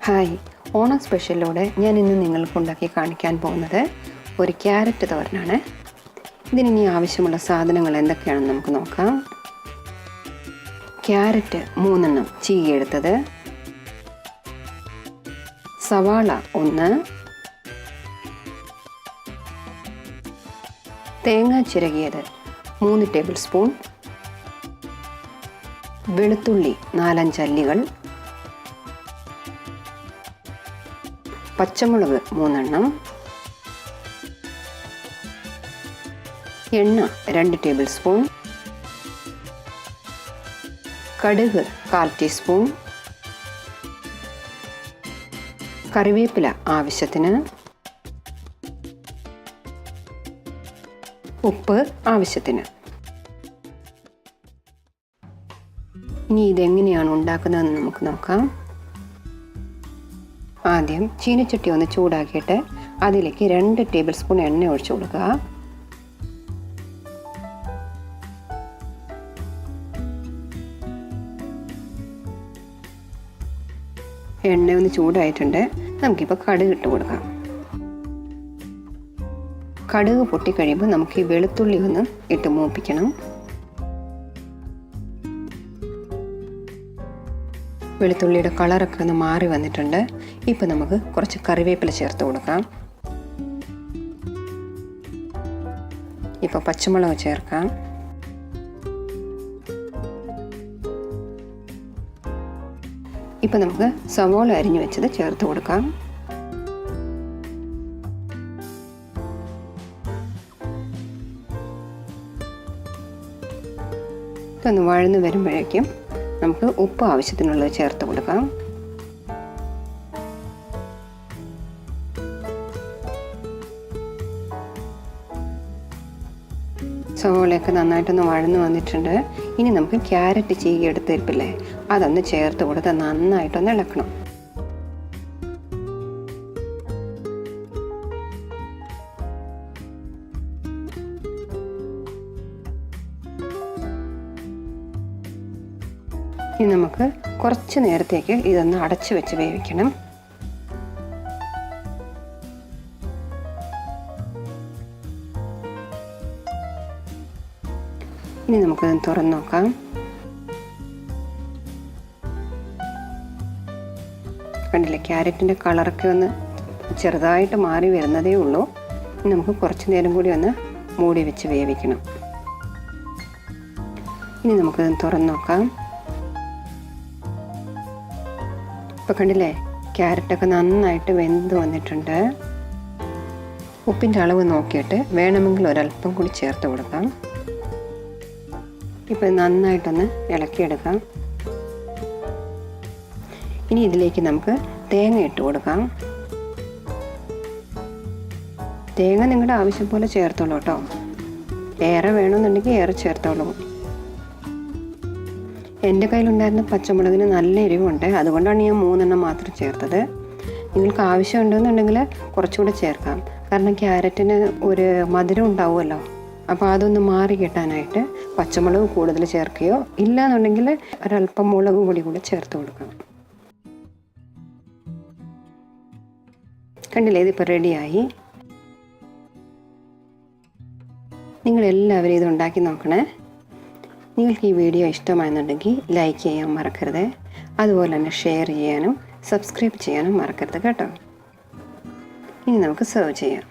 Hi, Onam സ്പെഷ്യലിലൂടെ ഞാൻ ഇന്ന് നിങ്ങൾക്ക് ഉണ്ടാക്കി കാണിക്കാൻ പോകുന്നത് ഒരു ക്യാരറ്റ് തോരനാണ്. ഇതിനി ആവശ്യമുള്ള സാധനങ്ങൾ എന്തൊക്കെയാണെന്ന് നമുക്ക് നോക്കാം. ക്യാരറ്റ് 3 എണ്ണം ചീകിയെടുത്തത്, സവാള 1, തേങ്ങ ചിരകിയത് 3 ടേബിൾ സ്പൂൺ, വെളുത്തുള്ളി 4-5 അല്ലികൾ, പച്ചമുളക് 3 എണ്ണം, എണ്ണ 2 ടേബിൾ സ്പൂൺ, കടുക് 1/4 ടീസ്പൂൺ, കറിവേപ്പില ആവശ്യത്തിന്, ഉപ്പ് ആവശ്യത്തിന്. ഇനി ഇതെങ്ങനെയാണ് ഉണ്ടാക്കുന്നതെന്ന് നമുക്ക് നോക്കാം. ആദ്യം ചീനച്ചട്ടി ഒന്ന് ചൂടാക്കിയിട്ട് അതിലേക്ക് 2 ടേബിൾ സ്പൂൺ എണ്ണ ഒഴിച്ചു കൊടുക്കുക. എണ്ണ ഒന്ന് ചൂടായിട്ടുണ്ട്. നമുക്കിപ്പോൾ കടുക് ഇട്ട് കൊടുക്കാം. കടുക് പൊട്ടിക്കഴിയുമ്പോൾ നമുക്ക് ഈ വെളുത്തുള്ളി ഒന്ന് ഇട്ട് മൂപ്പിക്കണം. വെളുത്തുള്ളിയുടെ കളറൊക്കെ ഒന്ന് മാറി വന്നിട്ടുണ്ട്. ഇപ്പം നമുക്ക് കുറച്ച് കറിവേപ്പില ചേർത്ത് കൊടുക്കാം. ഇപ്പോൾ പച്ചമുളക് ചേർക്കാം. ഇപ്പം നമുക്ക് സവോള അരിഞ്ഞു വെച്ചത് ചേർത്ത് കൊടുക്കാം. ഇതൊന്ന് വഴന്ന് വരുമ്പോഴേക്കും നമുക്ക് ഉപ്പ് ആവശ്യത്തിനുള്ളത് ചേർത്ത് കൊടുക്കാം. സവോളയൊക്കെ നന്നായിട്ടൊന്ന് വഴന്ന് വന്നിട്ടുണ്ട്. ഇനി നമുക്ക് ക്യാരറ്റ് ചീകി എടുത്തിരിപ്പില്ലേ, അതൊന്ന് ചേർത്ത് കൊടുത്ത് നന്നായിട്ടൊന്ന് ഇളക്കണം. ഇനി നമുക്ക് കുറച്ച് നേരത്തേക്ക് ഇതൊന്ന് അടച്ചു വെച്ച് വേവിക്കണം. ഇനി നമുക്കിത് തുറന്ന് നോക്കാം. കണ്ടില്ലേ, ക്യാരറ്റിൻ്റെ കളറൊക്കെ ഒന്ന് ചെറുതായിട്ട് മാറി വരുന്നതേ ഉള്ളൂ. ഇനി നമുക്ക് കുറച്ച് നേരം കൂടി ഒന്ന് മൂടി വെച്ച് വേവിക്കണം. ഇനി നമുക്കിത് തുറന്ന് നോക്കാം. ഇപ്പോൾ കണ്ടില്ലേ, ക്യാരറ്റൊക്കെ നന്നായിട്ട് വെന്ത് വന്നിട്ടുണ്ട്. ഉപ്പിൻ്റെ അളവ് നോക്കിയിട്ട് വേണമെങ്കിൽ ഒരല്പം കൂടി ചേർത്ത് കൊടുക്കാം. ഇപ്പോൾ നന്നായിട്ടൊന്ന് ഇളക്കിയെടുക്കാം. ഇനി ഇതിലേക്ക് നമുക്ക് തേങ്ങ ഇട്ട് കൊടുക്കാം. തേങ്ങ നിങ്ങളുടെ ആവശ്യം പോലെ ചേർത്തോളൂ കേട്ടോ. ഏറെ വേണമെന്നുണ്ടെങ്കിൽ ഏറെ ചേർത്തോളൂ. എൻ്റെ കയ്യിലുണ്ടായിരുന്ന പച്ചമുളകിന് നല്ല എരിവുണ്ട്, അതുകൊണ്ടാണ് ഞാൻ 3 എണ്ണം മാത്രം ചേർത്തത്. നിങ്ങൾക്ക് ആവശ്യമുണ്ടെന്നുണ്ടെങ്കിൽ കുറച്ചുകൂടെ ചേർക്കാം. കാരണം ക്യാരറ്റിന് ഒരു മധുരം ഉണ്ടാവുമല്ലോ, അപ്പോൾ അതൊന്ന് മാറി കിട്ടാനായിട്ട് പച്ചമുളക് കൂടുതൽ ചേർക്കുകയോ ഇല്ലാന്നുണ്ടെങ്കിൽ ഒരല്പം മുളക് പൊടി കൂടെ ചേർത്ത് കൊടുക്കാം. കണ്ടില്ലേ, ഇതിപ്പോൾ റെഡിയായി. നിങ്ങളെല്ലാവരും ഇത് ഉണ്ടാക്കി നോക്കണേ. നിങ്ങൾക്ക് ഈ വീഡിയോ ഇഷ്ടമായെന്നുണ്ടെങ്കിൽ ലൈക്ക് ചെയ്യാൻ മറക്കരുത്. അതുപോലെ തന്നെ ഷെയർ ചെയ്യാനും സബ്സ്ക്രൈബ് ചെയ്യാനും മറക്കരുത് കേട്ടോ. ഇനി നമുക്ക് സെർവ് ചെയ്യാം.